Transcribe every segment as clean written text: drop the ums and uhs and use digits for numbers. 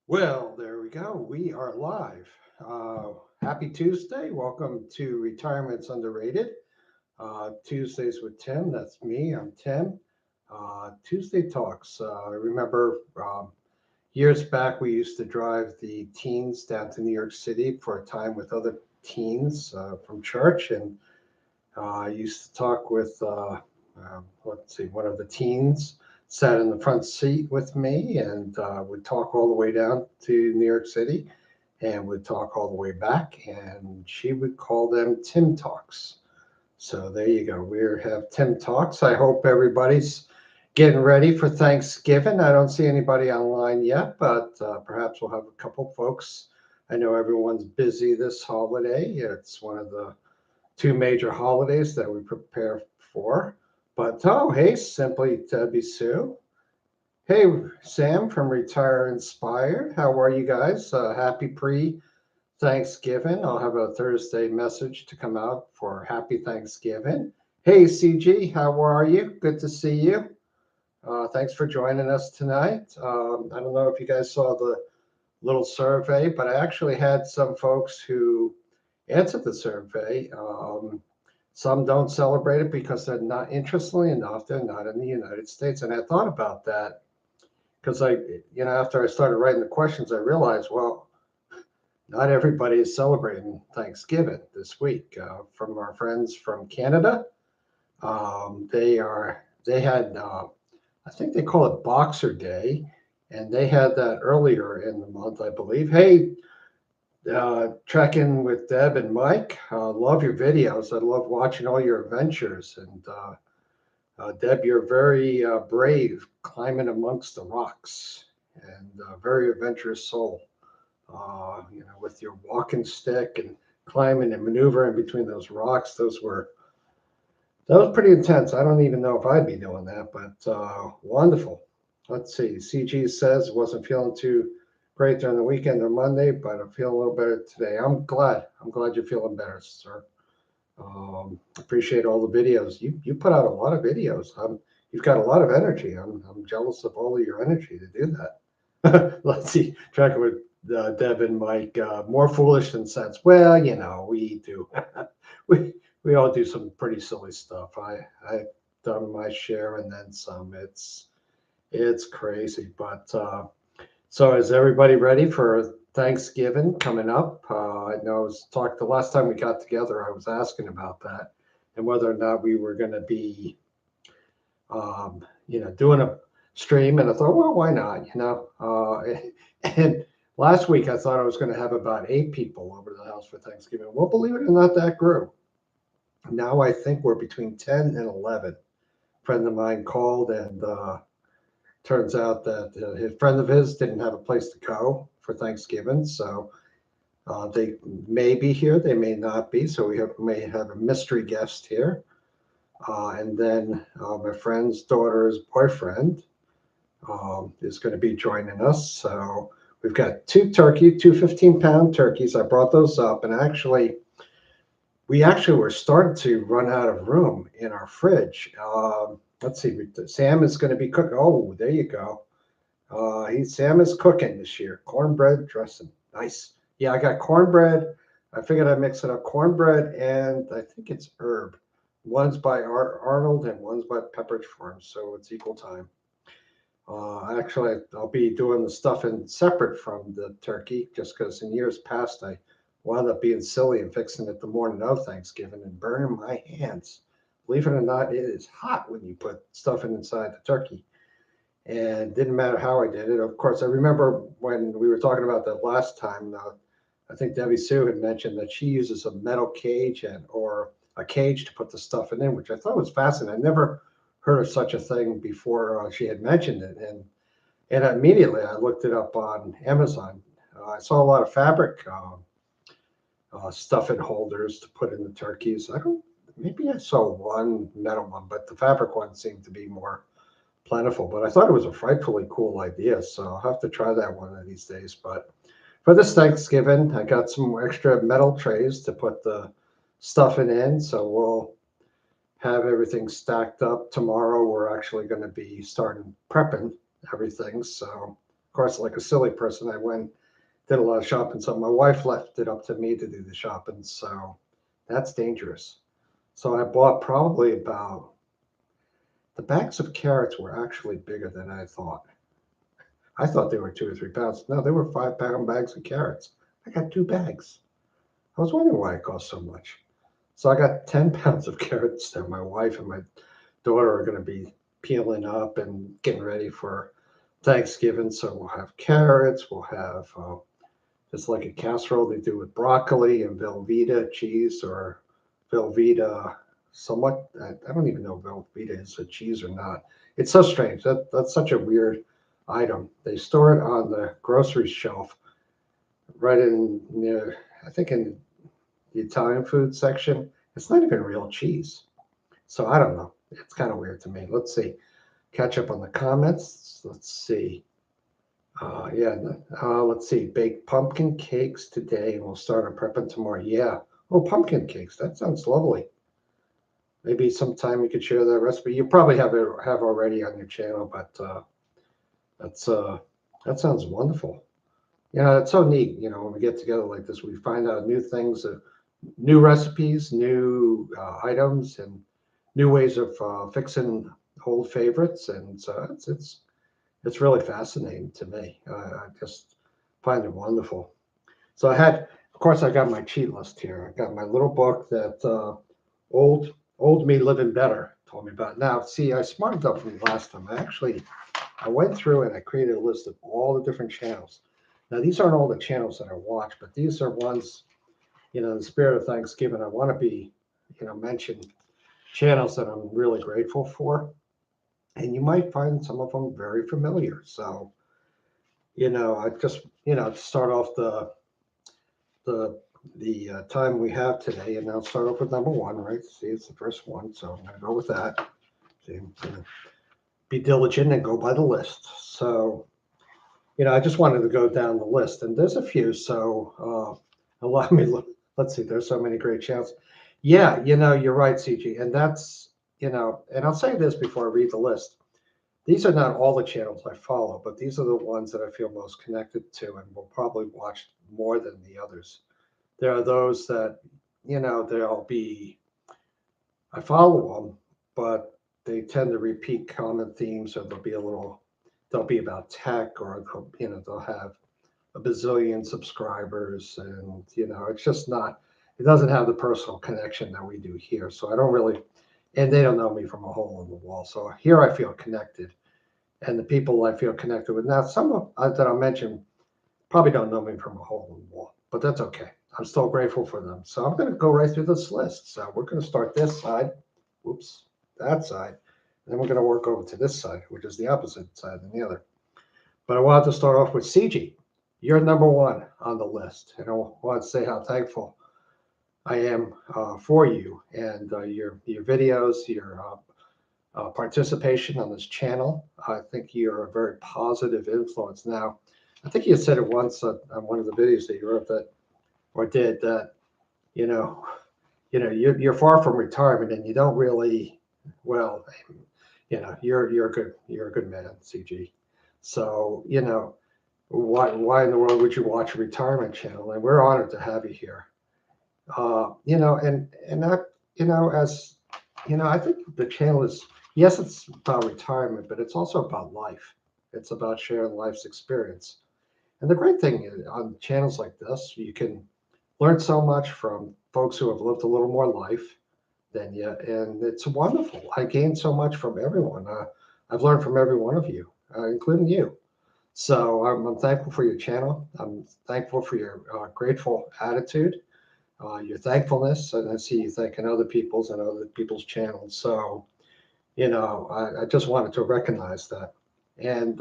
Well, there we go. We are live. Happy Tuesday. Welcome to Retirement's Underrated. Tuesdays with Tim. That's me. I'm Tim. Tuesday Talks. I remember years back we used to drive the teens down to New York City for a time with other teens from church. And I used to talk with, let's see, one of the teens sat in the front seat with me and would talk all the way down to New York City and would talk all the way back. And she would call them Tim Talks. So there you go. We have Tim Talks. I hope everybody's getting ready for Thanksgiving. I don't see anybody online yet, but perhaps we'll have a couple folks. I know everyone's busy this holiday. It's one of the two major holidays that we prepare for. But oh, hey, Simply Debbie Sue. Hey, Sam from Retire Inspired. How are you guys? Happy pre Thanksgiving. I'll have a Thursday message to come out for Happy Thanksgiving. Hey, CG, how are you? Good to see you. Thanks for joining us tonight. I don't know if you guys saw the little survey, but I actually had some folks who answered the survey. Some don't celebrate it because they're not, interestingly enough, they're not in the United States. And I thought about that because after I started writing the questions, I realized, well, not everybody is celebrating Thanksgiving this week. From our friends from Canada, they had, I think they call it Boxer Day, and they had that earlier in the month, I believe. Hey, Trekking with Deb and Mike. Love your videos. I love watching all your adventures. And Deb, you're very brave climbing amongst the rocks and very adventurous soul. With your walking stick and climbing and maneuvering between those rocks, that was pretty intense. I don't even know if I'd be doing that, but wonderful. Let's see. CG says wasn't feeling too great during the weekend or Monday, but I'm feeling a little better today. I'm glad. I'm glad you're feeling better, sir. Appreciate all the videos. You put out a lot of videos. You've got a lot of energy. I'm jealous of all of your energy to do that. Let's see. Tracking with Deb and Mike. More foolish than sense. Well, we do. we we all do some pretty silly stuff. I've done my share and then some. It's crazy, but so is everybody ready for Thanksgiving coming up? I know I was talked the last time we got together. I was asking about that and whether or not we were going to be, doing a stream. And I thought, well, why not? And last week I thought I was going to have about 8 people over to the house for Thanksgiving. Well, believe it or not, that grew. Now I think we're between 10 and 11. A friend of mine called and turns out that a friend of his didn't have a place to go for Thanksgiving, so they may be here, they may not be. So may have a mystery guest here, and then my friend's daughter's boyfriend is going to be joining us. So we've got two 15-pound turkeys. I brought those up, and we actually were starting to run out of room in our fridge. Let's see, Sam is going to be cooking. Oh, there you go. Sam is cooking this year. Cornbread dressing. Nice. Yeah, I got cornbread. I figured I'd mix it up. Cornbread and I think it's herb. One's by Arnold and one's by Pepperidge Farm, so it's equal time. Actually, I'll be doing the stuffing separate from the turkey just because in years past I wound up being silly and fixing it the morning of Thanksgiving and burning my hands. Believe it or not, it is hot when you put stuffing inside the turkey. And it didn't matter how I did it. Of course, I remember when we were talking about that last time, I think Debbie Sue had mentioned that she uses a metal cage or a cage to put the stuffing in, which I thought was fascinating. I never heard of such a thing before she had mentioned it. And immediately I looked it up on Amazon. I saw a lot of fabric stuffing holders to put in the turkeys. Maybe I saw one metal one, but the fabric one seemed to be more plentiful. But I thought it was a frightfully cool idea, so I'll have to try that one of these days. But for this Thanksgiving, I got some extra metal trays to put the stuffing in, so we'll have everything stacked up. Tomorrow, we're actually going to be starting prepping everything. So course, like a silly person, I went, did a lot of shopping. So my wife left it up to me to do the shopping. So that's dangerous. So I bought probably about, the bags of carrots were actually bigger than I thought. I thought they were 2 or 3 pounds. No, they were 5 pound bags of carrots. I got 2 bags. I was wondering why it cost so much. So I got 10 pounds of carrots that my wife and my daughter are going to be peeling up and getting ready for Thanksgiving. So we'll have carrots, we'll have just like a casserole they do with broccoli and Velveeta cheese or Velveeta somewhat. I don't even know if Velveeta is a cheese or not. It's so strange. That's such a weird item. They store it on the grocery shelf right in near, I think in the Italian food section. It's not even real cheese. So I don't know. It's kind of weird to me. Let's see. Catch up on the comments. Let's see. Yeah, let's see. Bake pumpkin cakes today, and we'll start on prepping tomorrow. Yeah. Oh, pumpkin cakes. That sounds lovely. Maybe sometime you could share that recipe. You probably have already on your channel, but that's that sounds wonderful. It's so neat. When we get together like this, we find out new things, new recipes, new items, and new ways of fixing old favorites, and so it's really fascinating to me. I just find it wonderful. So of course, I got my cheat list here. I got my little book that old old me living better told me about. Now, see, I smartened up from last time. I went through and I created a list of all the different channels. Now, these aren't all the channels that I watch, but these are ones, in the spirit of Thanksgiving, I want to be, mention channels that I'm really grateful for. And you might find some of them very familiar. So, I just, to start off the time we have today, and I'll start off with number one, right? See, it's the first one, so I'm going to go with that. See, I'm going to be diligent and go by the list. So, I just wanted to go down the list, and there's a few. So, allow me. Let's see. There's so many great channels. Yeah, you're right, CG, and that's and I'll say this before I read the list. These are not all the channels I follow, but these are the ones that I feel most connected to and will probably watch more than the others. There are those that, I follow them, but they tend to repeat common themes, or they'll be about tech, or they'll have a bazillion subscribers, and, it's just not, it doesn't have the personal connection that we do here. So I don't really, and they don't know me from a hole in the wall. So here I feel connected, and the people I feel connected with. Now, some of that I'll mention probably don't know me from a hole in the wall, but that's okay. I'm still grateful for them. So I'm going to go right through this list. So we're going to start this side, whoops, that side, and then we're going to work over to this side, which is the opposite side than the other. But I wanted to start off with CG. You're number one on the list, and I want to say how thankful I am for you and your videos, your participation on this channel. I think you're a very positive influence. Now, I think you said it once on one of the videos that you wrote that or did that, you know, you're far from retirement, and you don't really, well, you're a good man, CG. So, why in the world would you watch a retirement channel? And we're honored to have you here. And that, as I think the channel is, yes, it's about retirement, but it's also about life. It's about sharing life's experience. And the great thing is, on channels like this, you can learn so much from folks who have lived a little more life than you, and it's wonderful. I gained so much from everyone. I've learned from every one of you, including you. So I'm thankful for your channel. I'm thankful for your grateful attitude, your thankfulness, and I see you thanking other people's channels. So, I just wanted to recognize that. And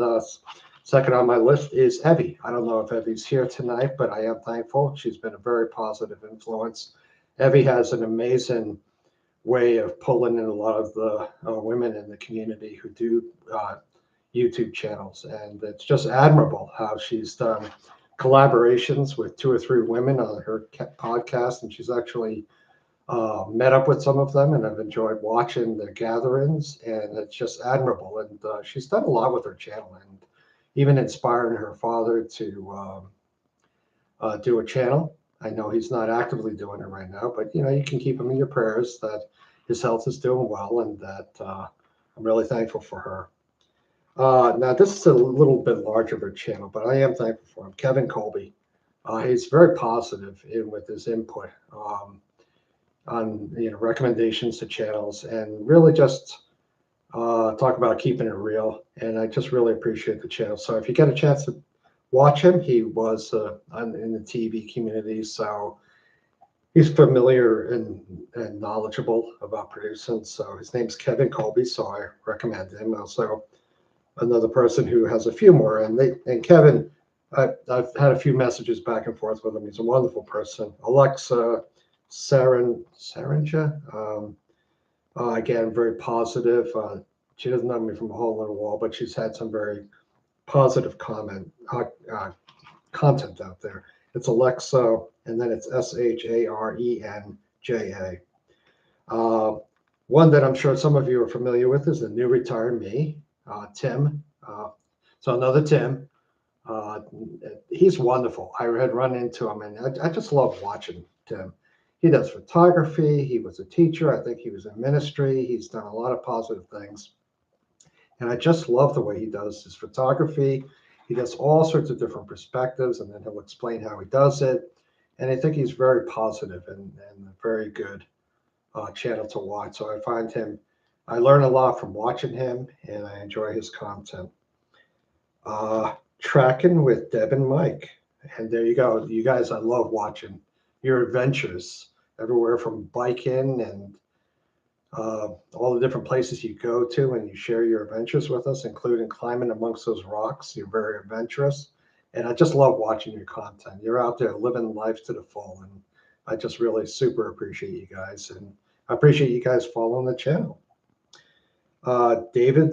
second on my list is Evie. I don't know if Evie's here tonight, but I am thankful. She's been a very positive influence. Evie has an amazing way of pulling in a lot of the women in the community who do YouTube channels. And it's just admirable how she's done collaborations with 2 or 3 women on her podcast. And she's actually met up with some of them, and I've enjoyed watching the gatherings, and it's just admirable. And she's done a lot with her channel, and even inspiring her father to do a channel. I know he's not actively doing it right now, but you can keep him in your prayers that his health is doing well, and that I'm really thankful for her. Now, this is a little bit larger of a channel, but I am thankful for him. Kevin Colby. He's very positive with his input on recommendations to channels, and really just talk about keeping it real. And I just really appreciate the channel. So if you get a chance to watch him, he was in the TV community, so he's familiar and knowledgeable about producing. So his name's Kevin Colby, so I recommend him. Also, another person who has a few more, and Kevin, I've had a few messages back and forth with him. He's a wonderful person. Alexa Sarinja, again, very positive. She doesn't know me from a hole in the wall, but she's had some very positive content out there. It's Alexa, and then it's Sharenja. One that I'm sure some of you are familiar with is the new retired me, Tim. So another Tim. He's wonderful. I had run into him, and I just love watching Tim. He does photography. He was a teacher. I think he was in ministry. He's done a lot of positive things. And I just love the way he does his photography. He does all sorts of different perspectives, and then he'll explain how he does it. And I think he's very positive and a very good channel to watch. So I learn a lot from watching him, and I enjoy his content. Tracking with Deb and Mike. And there you go. You guys, I love watching your adventures everywhere from biking and all the different places you go to, and you share your adventures with us, including climbing amongst those rocks. You're very adventurous. And I just love watching your content. You're out there living life to the full. And I just really super appreciate you guys. And I appreciate you guys following the channel. David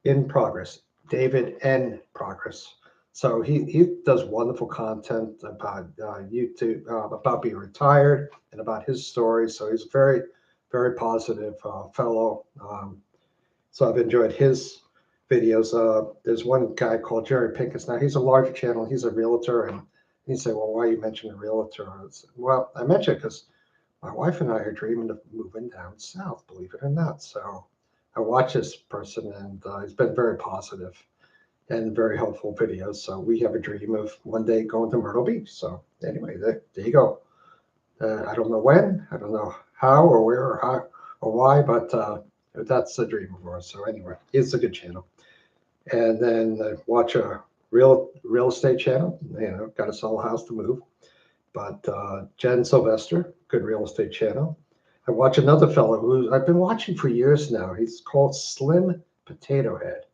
in progress. David N. Progress. So he does wonderful content about YouTube, about being retired, and about his story. So he's a very, very positive fellow. So I've enjoyed his videos. There's one guy called Jerry Pincus. Now he's a larger channel. He's a realtor, and he said, "Well, why you mention a realtor?" Well, I mentioned it because my wife and I are dreaming of moving down south, believe it or not. So I watch this person, and he's been very positive and very helpful videos. So we have a dream of one day going to Myrtle Beach. So anyway, there you go. I don't know when, I don't know how or where or how or why, but that's a dream of ours. So anyway, it's a good channel. And then watch a real estate channel. Got to sell a house to move. But Jen Sylvester, good real estate channel. I watch another fellow who I've been watching for years now. He's called Slim Potato Head.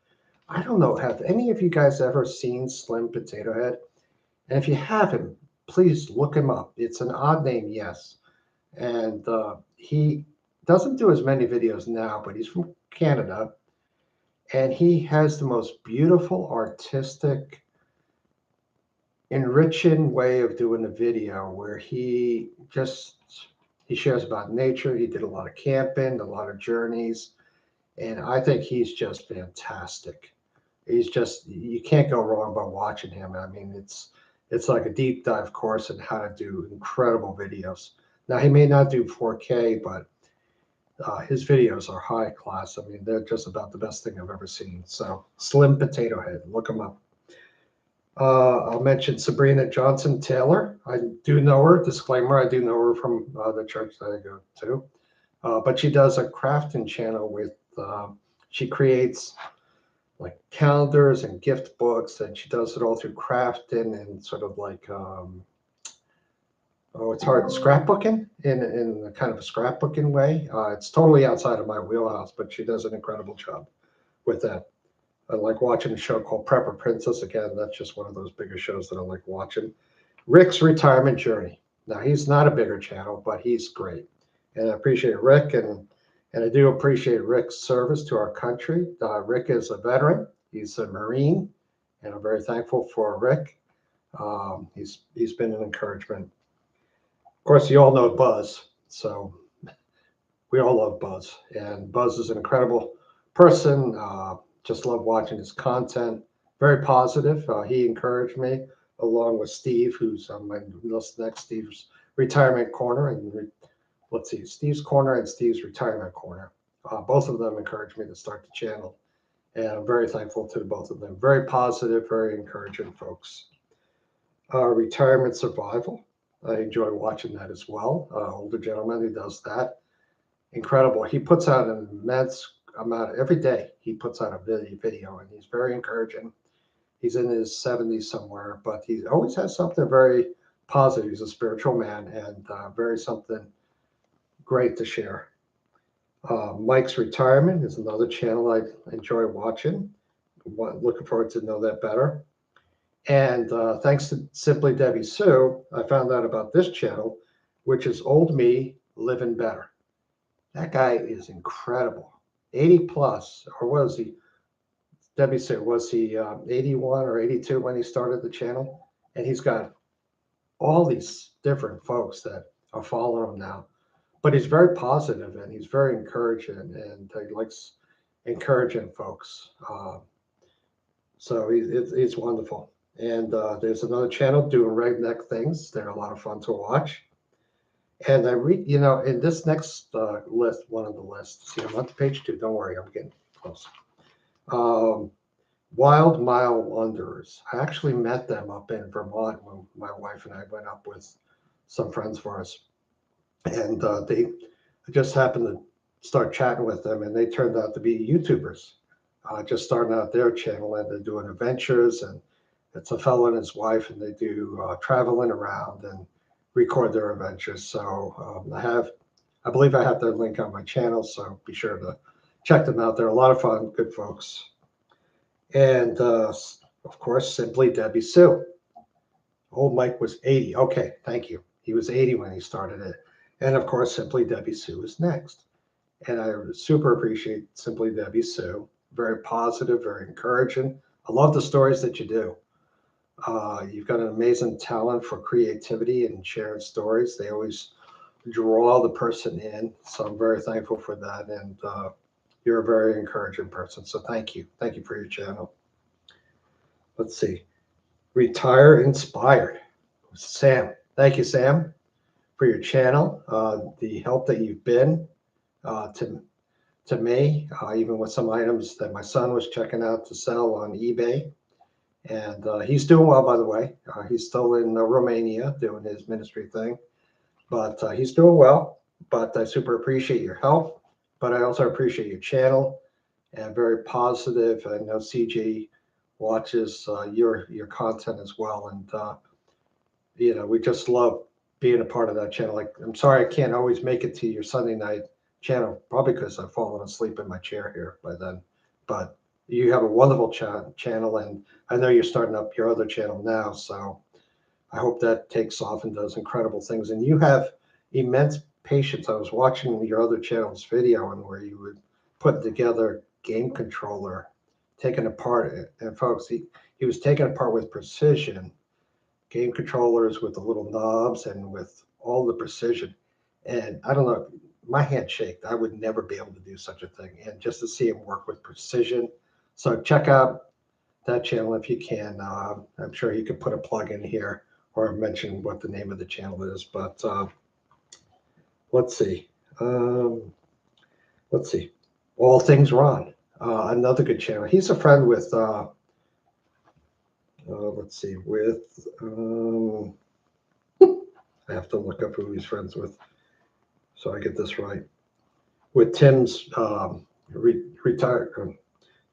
I don't know, have any of you guys ever seen Slim Potato Head? And if you haven't, please look him up. It's an odd name, yes. And he doesn't do as many videos now, but he's from Canada. And he has the most beautiful, artistic, enriching way of doing a video where he shares about nature. He did a lot of camping, a lot of journeys. And I think he's just fantastic. You can't go wrong by watching him. I mean, it's like a deep dive course in how to do incredible videos. Now, he may not do 4K, but his videos are high class. I mean, they're just about the best thing I've ever seen. So Slim Potato Head, look him up. I'll mention Sabrina Johnson Taylor. I do know her. Disclaimer, I do know her from the church that I go to. But she does a crafting channel with, she creates like calendars and gift books, and she does it all through crafting and sort of like it's hard scrapbooking in a kind of a scrapbooking way. It's totally outside of my wheelhouse, but she does an incredible job with that. I like watching a show called Prepper Princess. Again, that's just one of those bigger shows that I like watching. Rick's Retirement Journey. Now, he's not a bigger channel, but he's great, and I appreciate Rick, and I do appreciate Rick's service to our country. Rick is a veteran. He's a Marine, and I'm very thankful for Rick. He's been an encouragement. Of course, you all know Buzz, so we all love Buzz, and Buzz is an incredible person. just love watching his content. Very positive. He encouraged me along with Steve, who's on my list next, Steve's retirement corner. And let's see, Steve's corner and Steve's retirement corner. Both of them encouraged me to start the channel. And I'm very thankful to both of them. Very positive, very encouraging folks. Retirement Survival. I enjoy watching that as well. Older gentleman who does that. Incredible. He puts out an immense amount every day. He puts out a video, and he's very encouraging. He's in his 70s somewhere, but he always has something very positive. He's a spiritual man, and very something great to share. Mike's Retirement is another channel I enjoy watching. Looking forward to know that better. And thanks to Simply Debbie Sue, I found out about this channel, which is Old Me Living Better. That guy is incredible. 80 plus, or was he? Debbie Sue, was he 81 or 82 when he started the channel? And he's got all these different folks that are following him now. But he's very positive and he's very encouraging, and he likes encouraging folks. So he's wonderful. And there's another channel doing redneck things. They're a lot of fun to watch. And I read, in this next list, one of the lists, see, I'm on to page 2. Don't worry, I'm getting close. Wild Mile Wanderers. I actually met them up in Vermont when my wife and I went up with some friends for us. And they just happened to start chatting with them, and they turned out to be YouTubers, just starting out their channel, and they're doing adventures. And it's a fellow and his wife, and they do traveling around and record their adventures. So I believe I have their link on my channel, so be sure to check them out. They're a lot of fun, good folks. And of course, Simply Debbie Sue. Old Mike was 80. Okay, thank you. He was 80 when he started it. And of course, Simply Debbie Sue is next. And I super appreciate Simply Debbie Sue. Very positive, very encouraging. I love the stories that you do. You've got an amazing talent for creativity and sharing stories. They always draw the person in. So I'm very thankful for that. And you're a very encouraging person. So thank you. Thank you for your channel. Let's see. Retire Inspired. Sam. Thank you, Sam, for your channel, the help that you've been to me, even with some items that my son was checking out to sell on eBay. And he's doing well, by the way. He's still in Romania doing his ministry thing, but he's doing well. But I super appreciate your help. But I also appreciate your channel, and very positive. I know CG watches your content as well, and we just love being a part of that channel. Like, I'm sorry I can't always make it to your Sunday night channel, probably because I've fallen asleep in my chair here by then. But you have a wonderful channel, and I know you're starting up your other channel now, so I hope that takes off and does incredible things. And you have immense patience. I was watching your other channel's video, and where you would put together game controller, taken apart, and folks, he was taken apart with precision. Game controllers with the little knobs and with all the precision. And I don't know, my hand shaked. I would never be able to do such a thing. And just to see him work with precision. So check out that channel if you can. I'm sure he could put a plug in here or mention what the name of the channel is. But let's see. All Things Ron, another good channel. He's a friend with let's see, I have to look up who he's friends with so I get this right. With Tim's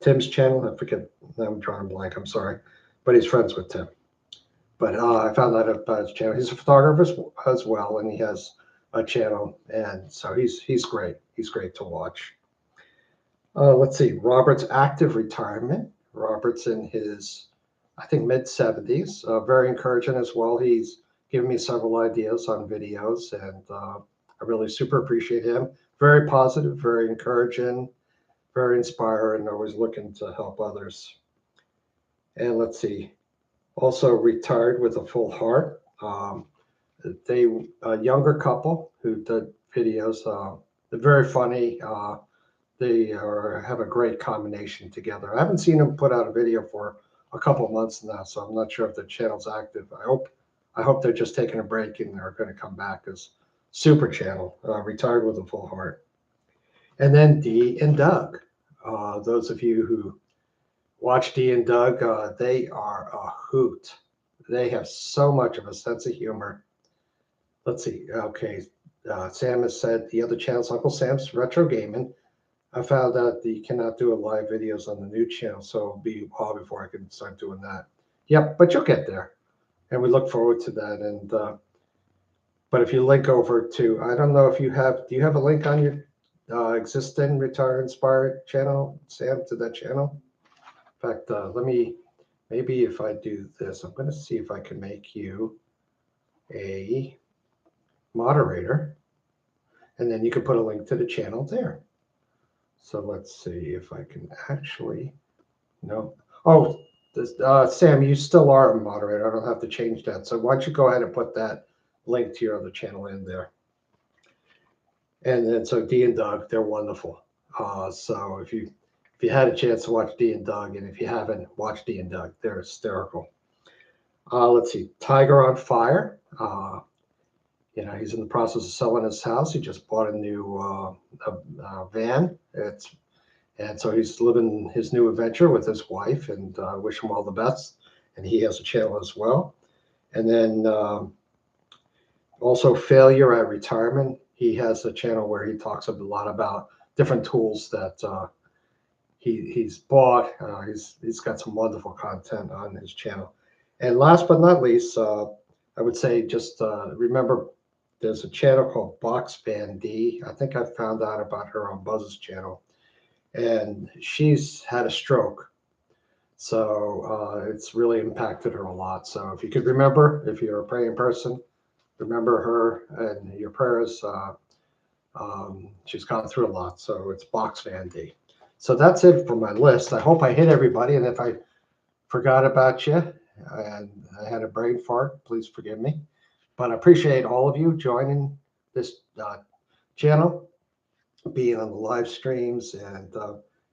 Tim's channel, I forget, I'm drawing blank, I'm sorry, but he's friends with Tim. But I found out about his channel. He's a photographer as well, and he has a channel, and so he's great. He's great to watch. Let's see, Robert's Active Retirement. Robert's in his, I think, mid-70s. Very encouraging as well. He's given me several ideas on videos, and I really super appreciate him. Very positive, very encouraging, very inspiring, always looking to help others. And let's see, also Retired with a Full Heart. They a younger couple who did videos. They're very funny. have a great combination together. I haven't seen them put out a video for a couple of months now, so I'm not sure if the channel's active. I hope they're just taking a break and are going to come back as Super Channel, retired with a full heart. And then Dee and Doug. Those of you who watch Dee and Doug, they are a hoot. They have so much of a sense of humor. Let's see. Okay. Sam has said the other channel's Uncle Sam's Retro Gaming. I found out that you cannot do a live videos on the new channel, so it'll be a while before I can start doing that. Yep, but you'll get there, and we look forward to that. And but if you link over to, I don't know if you have, do you have a link on your existing Retire Inspired channel, Sam, to that channel? In fact, maybe if I do this, I'm going to see if I can make you a moderator, and then you can put a link to the channel there. So let's see if I can actually, no. Oh, Sam, you still are a moderator. I don't have to change that. So why don't you go ahead and put that link to your other channel in there. And then so Dee and Doug, they're wonderful. So if you had a chance to watch Dee and Doug, and if you haven't watched Dee and Doug, they're hysterical. Let's see, Tiger on Fire. He's in the process of selling his house. He just bought a new van. And so he's living his new adventure with his wife, and I wish him all the best. And he has a channel as well. And then also Failure at Retirement. He has a channel where he talks a lot about different tools that he's bought. He's got some wonderful content on his channel. And last but not least, I would say just remember there's a channel called Box Fan D. I think I found out about her on Buzz's channel, and she's had a stroke. So it's really impacted her a lot. So if you could remember, if you're a praying person, remember her and your prayers. She's gone through a lot. So it's Box Fan D. So that's it for my list. I hope I hit everybody. And if I forgot about you and I had a brain fart, please forgive me. But I appreciate all of you joining this channel, being on the live streams, and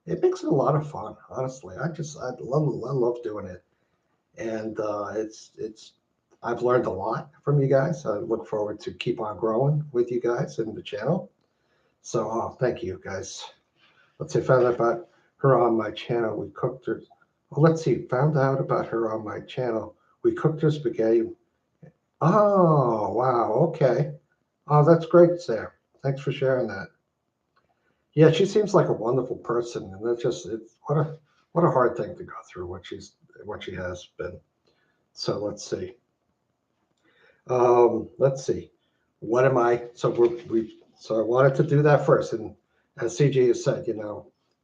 it makes it a lot of fun. Honestly, I love doing it, and I've learned a lot from you guys. I look forward to keep on growing with you guys in the channel. So thank you guys. Let's see, found out about her on my channel. We cooked her. Well, let's see, found out about her on my channel. We cooked her spaghetti. Oh, wow. Okay. Oh, that's great, Sam. Thanks for sharing that. Yeah, she seems like a wonderful person, and it's what a hard thing to go through what she has been. So let's see. Let's see. What am I? So so I wanted to do that first, and as CG has said,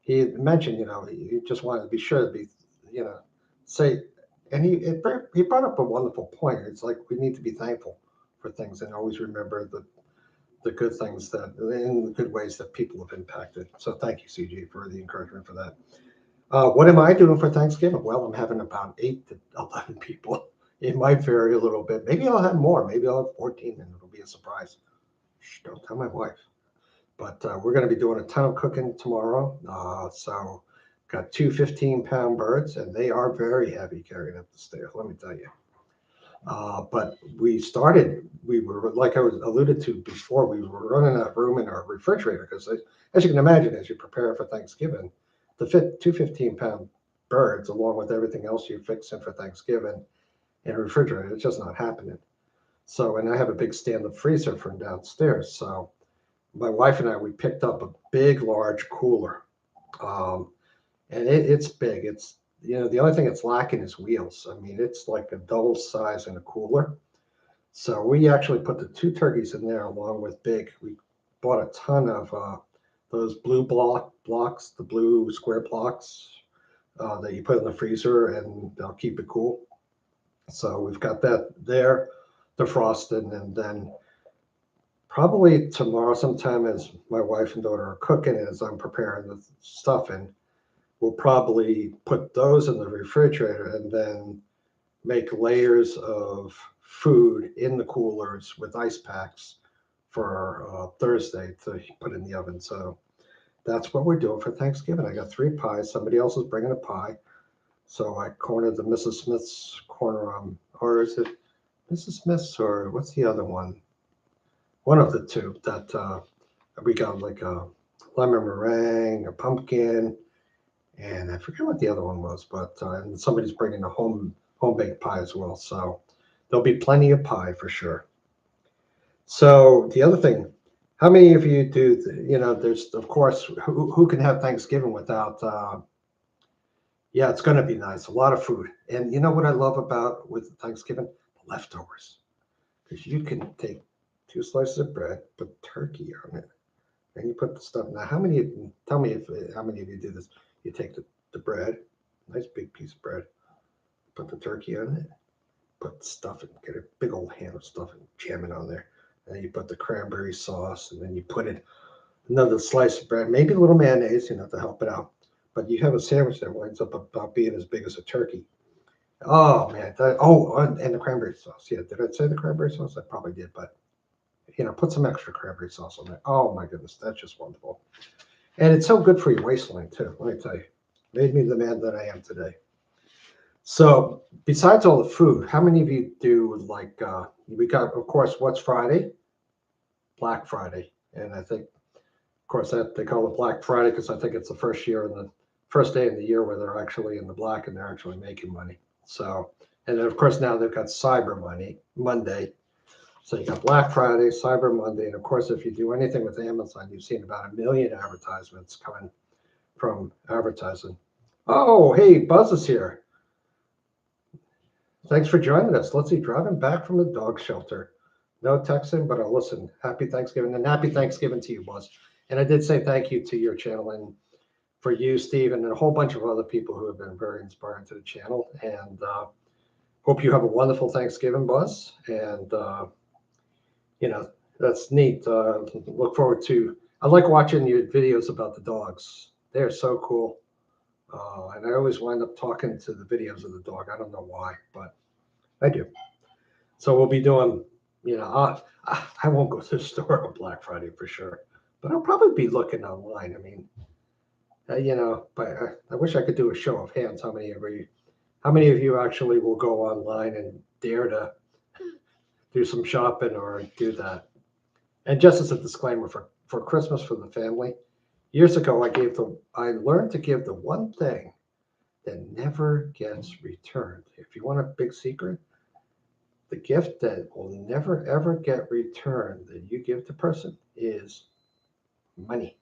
he mentioned, he just wanted to be sure to be, say, and he brought up a wonderful point. It's like we need to be thankful for things and always remember the good things that in the good ways that people have impacted. So thank you, CG, for the encouragement for that. What am I doing for Thanksgiving? Well, I'm having about 8 to 11 people. It might vary a little bit. Maybe I'll have more. Maybe I'll have 14, and it'll be a surprise. Shh, don't tell my wife. But we're going to be doing a ton of cooking tomorrow. So got two 15-pound birds, and they are very heavy carrying up the stairs, let me tell you. But we were, like I was alluded to before, we were running out of room in our refrigerator because, as you can imagine, as you prepare for Thanksgiving, two 15-pound birds, along with everything else you're fixing for Thanksgiving in a refrigerator, it's just not happening. So, and I have a big stand-up freezer from downstairs. So my wife and I, we picked up a big, large cooler. And it's big. It's, the only thing it's lacking is wheels. I mean, it's like a double size in a cooler. So we actually put the 2 turkeys in there along with Big. We bought a ton of those blue blocks, the blue square blocks that you put in the freezer, and they'll keep it cool. So we've got that there, defrosted, and then probably tomorrow sometime, as my wife and daughter are cooking, as I'm preparing the stuffing, we'll probably put those in the refrigerator and then make layers of food in the coolers with ice packs for Thursday to put in the oven. So that's what we're doing for Thanksgiving. I got 3 pies. Somebody else is bringing a pie. So I cornered the Mrs. Smith's corner, or is it Mrs. Smith's, or what's the other one? One of the two that we got like a lemon meringue, a pumpkin, and I forget what the other one was, but and somebody's bringing a home baked pie as well. So there'll be plenty of pie for sure. So the other thing, how many of you do? There's of course who can have Thanksgiving without? Yeah, it's going to be nice. A lot of food, and you know what I love about with Thanksgiving? The leftovers, because you can take 2 slices of bread, put turkey on it, and you put the stuff. Now, tell me if how many of you do this? You take the bread, nice big piece of bread, put the turkey on it, put the stuffing, get a big old hand of stuffing, jam it on there. And then you put the cranberry sauce, and then you put it another slice of bread, maybe a little mayonnaise, to help it out. But you have a sandwich that winds up about being as big as a turkey. Oh man! And the cranberry sauce. Yeah, did I say the cranberry sauce? I probably did, but put some extra cranberry sauce on there. Oh my goodness, that's just wonderful. And it's so good for your waistline too. Let me tell you, made me the man that I am today. So besides all the food, how many of you do like we got of course what's Friday? Black Friday. And I think of course that they call it Black Friday because I think it's the first day in the year where they're actually in the black and they're actually making money. So and then of course now they've got Monday. So you got Black Friday, Cyber Monday, and of course if you do anything with Amazon, you've seen about 1 million advertisements coming from advertising. Oh, hey, Buzz is here. Thanks for joining us. Let's see, driving back from the dog shelter. No texting, but I'll listen. Happy Thanksgiving and happy Thanksgiving to you, Buzz. And I did say thank you to your channel and for you, Steve, and a whole bunch of other people who have been very inspiring to the channel. And hope you have a wonderful Thanksgiving, Buzz. And, that's neat. Look forward to, I like watching your videos about the dogs. They're so cool. And I always wind up talking to the videos of the dog. I don't know why, but I do. So we'll be doing, I won't go to the store on Black Friday for sure, but I'll probably be looking online. I mean, but I wish I could do a show of hands. How many of you actually will go online and dare to do some shopping or do that? And just as a disclaimer for Christmas for the family, years ago I learned to give the one thing that never gets returned. If you want a big secret, the gift that will never ever get returned that you give the person is money.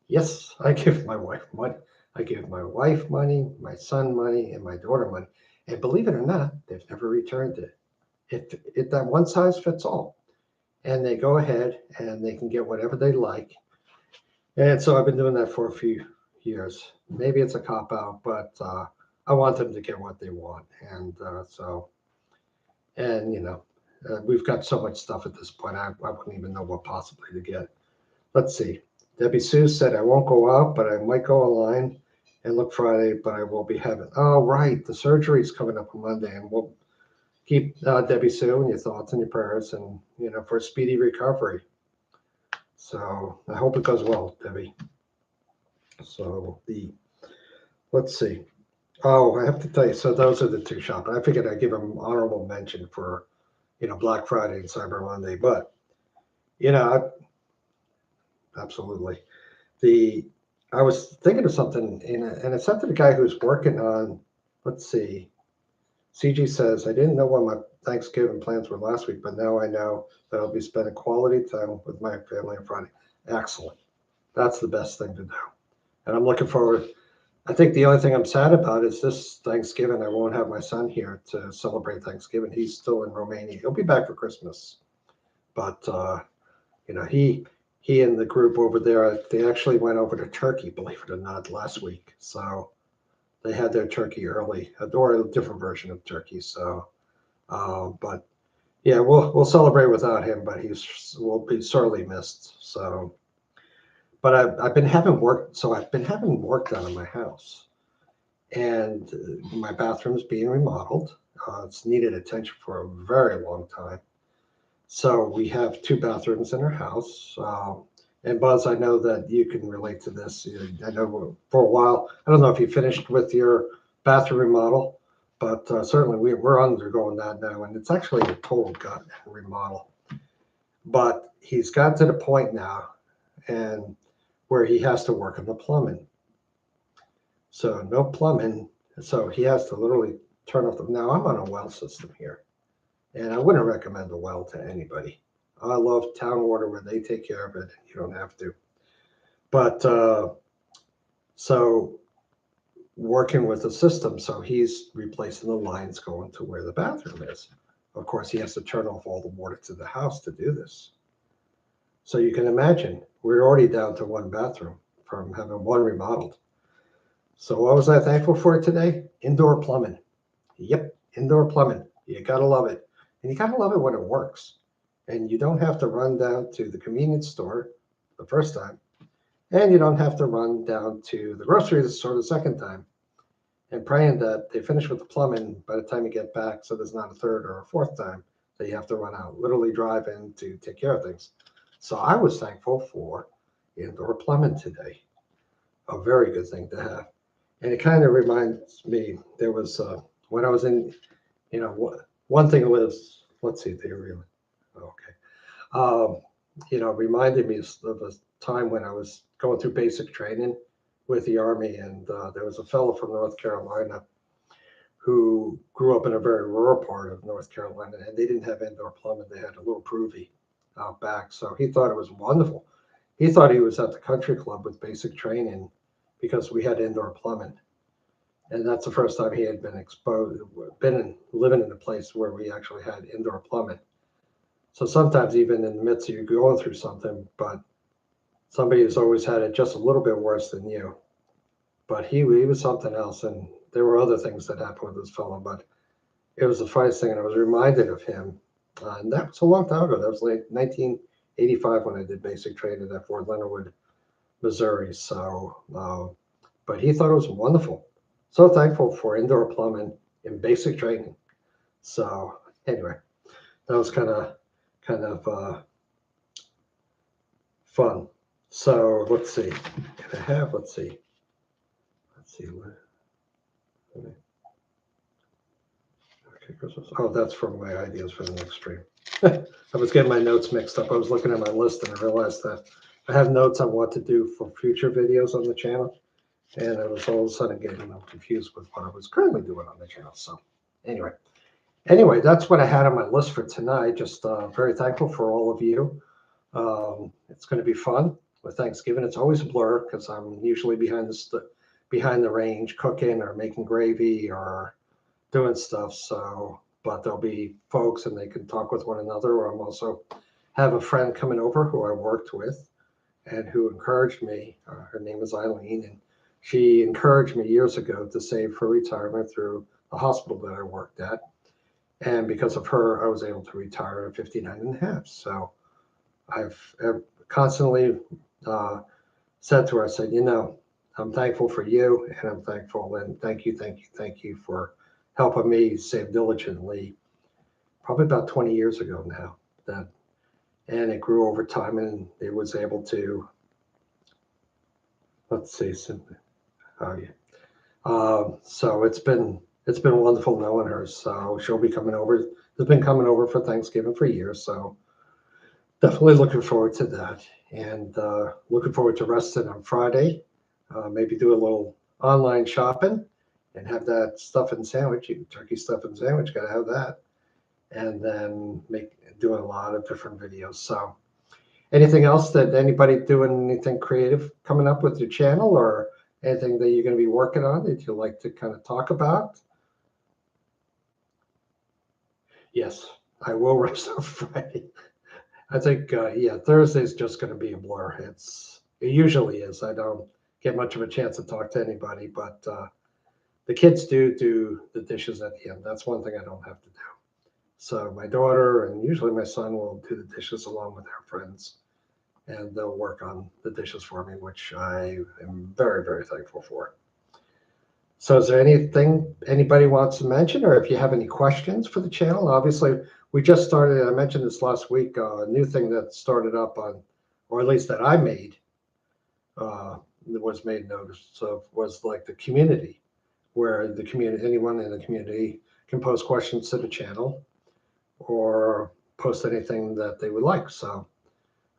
Yes, I give my wife money. I give my wife money, my son money, and my daughter money. And believe it or not, they've never returned it. It that one size fits all. And they go ahead and they can get whatever they like. And so I've been doing that for a few years. Maybe it's a cop out, but I want them to get what they want. And we've got so much stuff at this point. I wouldn't even know what possibly to get. Let's see. Debbie Sue said, I won't go out, but I might go online and look Friday, but I will be having. Oh, right. The surgery is coming up on Monday, and we'll keep Debbie Sue in your thoughts and your prayers and, for a speedy recovery. So I hope it goes well, Debbie. So let's see. Oh, I have to tell you. So those are the two shops. I figured I'd give them honorable mention for, Black Friday and Cyber Monday, but, absolutely. I was thinking of something, and it's something the guy who's working on. Let's see. CG says, I didn't know what my Thanksgiving plans were last week, but now I know that I'll be spending quality time with my family on Friday. Excellent. That's the best thing to do. And I'm looking forward. I think the only thing I'm sad about is this Thanksgiving. I won't have my son here to celebrate Thanksgiving. He's still in Romania. He'll be back for Christmas. But, he and the group over there, they actually went over to Turkey, believe it or not, last week. So they had their turkey early, or a different version of turkey. So, but yeah, we'll celebrate without him, but will be sorely missed. So, but I've been having work, so I've been having work done in my house, and my bathroom's being remodeled. It's needed attention for a very long time. So we have 2 bathrooms in our house. And Buzz, I know that you can relate to this. I know for a while, I don't know if you finished with your bathroom remodel, but certainly we're undergoing that now. And it's actually a total gut remodel. But he's got to the point now and where he has to work on the plumbing. So no plumbing. So he has to literally turn off the. Now I'm on a well system here, and I wouldn't recommend a well to anybody. I love town water where they take care of it, and you don't have to. But so working with the system, so he's replacing the lines going to where the bathroom is. Of course, he has to turn off all the water to the house to do this. So you can imagine we're already down to one bathroom from having one remodeled. So what was I thankful for today? Indoor plumbing. Yep, indoor plumbing. You gotta love it. And you gotta love it when it works. And you don't have to run down to the convenience store the first time. And you don't have to run down to the grocery store the second time and praying that they finish with the plumbing by the time you get back so there's not a third or a fourth time that you have to run out, literally drive in to take care of things. So I was thankful for indoor plumbing today. A very good thing to have. And it kind of reminds me, there was when I was in, one thing was, let's see, they really, okay. Reminded me of a time when I was going through basic training with the Army, and there was a fellow from North Carolina who grew up in a very rural part of North Carolina, and they didn't have indoor plumbing. They had a little Provy out back. So he thought it was wonderful. He thought he was at the country club with basic training because we had indoor plumbing. And that's the first time he had been exposed, living in a place where we actually had indoor plumbing. So sometimes even in the midst of you going through something, but somebody has always had it just a little bit worse than you. But he was something else. And there were other things that happened with this fellow, but it was the funniest thing. And I was reminded of him. And that was a long time ago. That was like 1985 when I did basic training at Fort Leonard Wood, Missouri. So, but he thought it was wonderful. So thankful for indoor plumbing in basic training. So anyway, that was kind of fun. So let's see. Let's see. Okay, oh, that's from my ideas for the next stream. I was getting my notes mixed up. I was looking at my list and I realized that I have notes on what to do for future videos on the channel. And I was all of a sudden getting confused with what I was currently doing on the channel. So anyway, that's what I had on my list for tonight. Just very thankful for all of you. It's going to be fun with Thanksgiving. It's always a blur because I'm usually behind the range cooking or making gravy or doing stuff. So, but there'll be folks and they can talk with one another. Or I'm also have a friend coming over who I worked with and who encouraged me. Her name is Eileen, and she encouraged me years ago to save for retirement through the hospital that I worked at. And because of her, I was able to retire at 59 and a half. So I've constantly said to her, I said, I'm thankful for you, and I'm thankful and thank you for helping me save diligently, probably about 20 years ago now. And it grew over time, and it was able to, let's see, oh yeah. So it's been wonderful knowing her. So she'll be coming over. Has been coming over for Thanksgiving for years. So definitely looking forward to that, and looking forward to resting on Friday. Maybe do a little online shopping and have that stuffing sandwich, turkey stuffing sandwich. Got to have that, and then doing a lot of different videos. So anything else that anybody doing anything creative coming up with your channel or anything that you're going to be working on that you'd like to kind of talk about? Yes, I will rest on Friday. I think, Thursday's just going to be a blur. It usually is. I don't get much of a chance to talk to anybody, but the kids do the dishes at the end. That's one thing I don't have to do. So my daughter and usually my son will do the dishes along with their friends, and they'll work on the dishes for me, which I am very, very thankful for. So is there anything anybody wants to mention, or if you have any questions for the channel? Obviously, we just started, I mentioned this last week, a new thing that started up on or at least that I made, was made notice of, was like the community, where the community, anyone in the community can post questions to the channel or post anything that they would like. So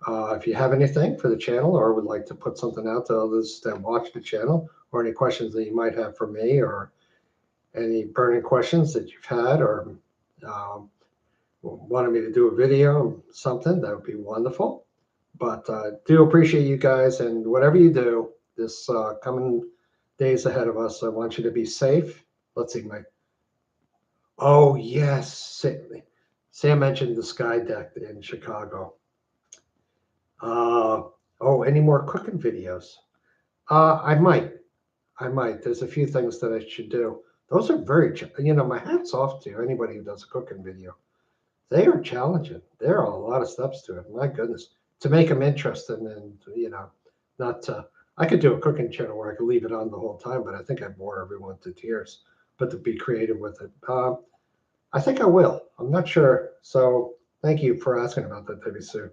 if you have anything for the channel or would like to put something out to others that watch the channel, or any questions that you might have for me, or any burning questions that you've had, or um, wanted me to do a video, something, that would be wonderful. But do appreciate you guys, and whatever you do this coming days ahead of us, I want you to be safe. Let's see, Mike. Oh, yes. Sam mentioned the Sky Deck in Chicago. Oh, any more cooking videos? I might. I might. There's a few things that I should do. Those are very, my hat's off to anybody who does a cooking video. They are challenging. There are a lot of steps to it. My goodness. To make them interesting and, not to, I could do a cooking channel where I could leave it on the whole time, but I think I'd bore everyone to tears. But to be creative with it. I think I will. I'm not sure. So thank you for asking about that, Debbie Sue.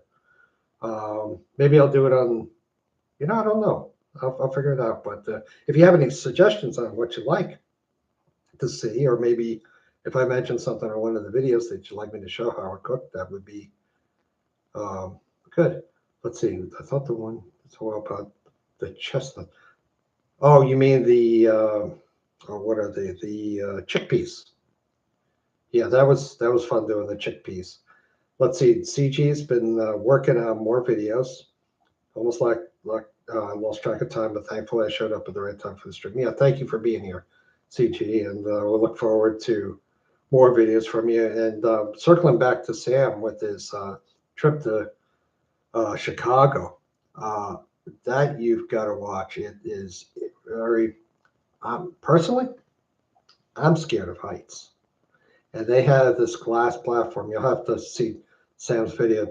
Maybe I'll do it on, I don't know. I'll figure it out. But if you have any suggestions on what you like to see, or maybe if I mention something on one of the videos that you'd like me to show how I cook, that would be good. Let's see. I thought the one that's all about the chestnut. Oh, you mean the what are they? The chickpeas. Yeah, that was fun doing the chickpeas. Let's see. CG's been working on more videos. Almost like I lost track of time, but thankfully I showed up at the right time for the stream. Yeah, thank you for being here, CG, and we'll look forward to more videos from you. And circling back to Sam with his trip to Chicago, that you've got to watch. It is very, personally, I'm scared of heights. And they have this glass platform. You'll have to see Sam's video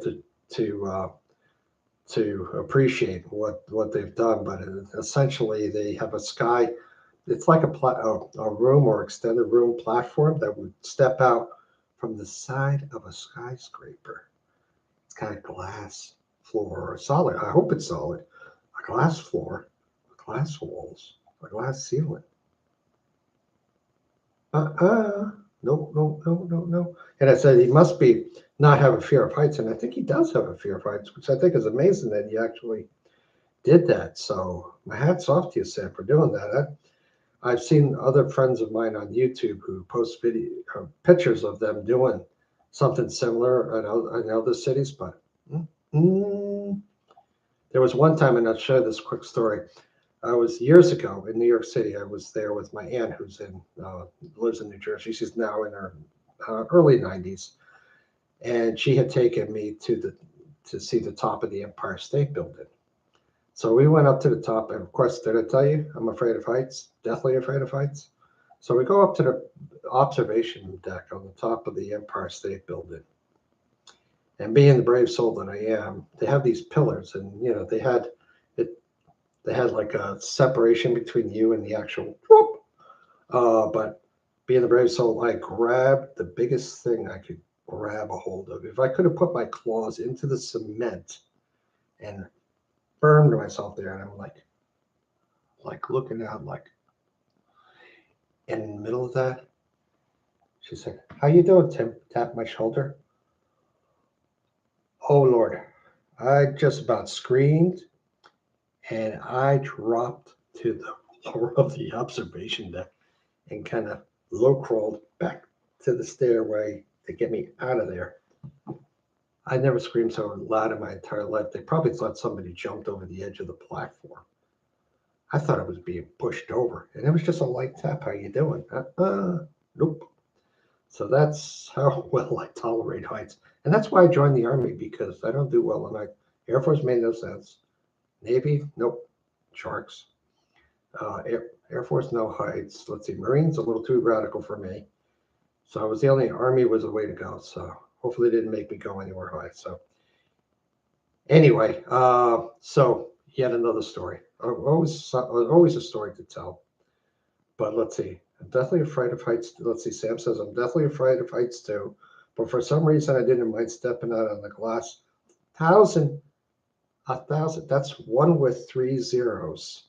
to appreciate what they've done. But essentially, they have a sky. It's like a room or extended room platform that would step out from the side of a skyscraper. It's got a glass floor, or solid. I hope it's solid. A glass floor, glass walls, a glass ceiling. No, no, no, no, no. And I said he must be not have a fear of heights, and I think he does have a fear of heights, which I think is amazing that he actually did that. So my hat's off to you, Sam, for doing that. I've seen other friends of mine on YouTube who post pictures of them doing something similar in other cities, but there was one time, and I'll share this quick story. I was years ago in New York City. I was there with my aunt, who's lives in New Jersey. She's now in her early 90s, and she had taken me to see the top of the Empire State Building. So we went up to the top, and of course, did I tell you I'm afraid of heights? Deathly afraid of heights. So we go up to the observation deck on the top of the Empire State Building. And being the brave soul that I am, they have these pillars, and they had like a separation between you and the actual whoop. But being the brave soul, I grabbed the biggest thing I could grab a hold of. If I could have put my claws into the cement and burned myself there, and I'm like looking out, like in the middle of that, she said, "How you doing, Tim?" Tapped my shoulder. Oh Lord, I just about screamed, and I dropped to the floor of the observation deck and kind of low crawled back to the stairway to get me out of there. I never screamed so loud in my entire life. They probably thought somebody jumped over the edge of the platform. I thought I was being pushed over, and it was just a light tap. How you doing? Nope. So that's how well I tolerate heights. And that's why I joined the Army, because I don't do well at night. Air Force made no sense. Navy, nope. Sharks. Air Force, no heights. Let's see, Marines, a little too radical for me. So I was the only Army was the way to go. So hopefully it didn't make me go anywhere high. So anyway, so yet another story. Always a story to tell. But let's see. I'm definitely afraid of heights. Let's see. Sam says I'm definitely afraid of heights too. But for some reason, I didn't mind stepping out on the glass. 1,000. That's one with 3 zeros.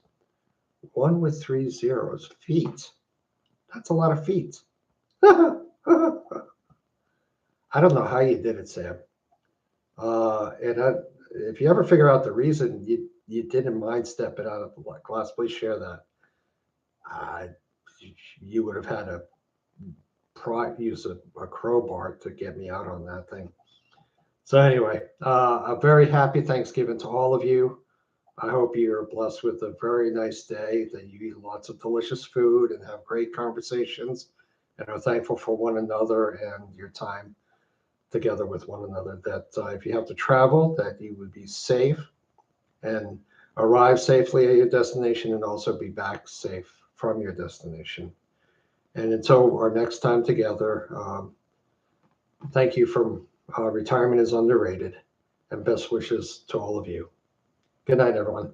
One with 3 zeros. Feet. That's a lot of feet. I don't know how you did it, Sam. If you ever figure out the reason you didn't mind stepping out of the class, please share that. Uh, you would have had to use a crowbar to get me out on that thing. So anyway, a very happy Thanksgiving to all of you. I hope you're blessed with a very nice day, that you eat lots of delicious food and have great conversations and are thankful for one another and your time together with one another. That if you have to travel, that you would be safe and arrive safely at your destination and also be back safe from your destination. And until our next time together, thank you from Retirement is Underrated, and best wishes to all of you. Good night, everyone.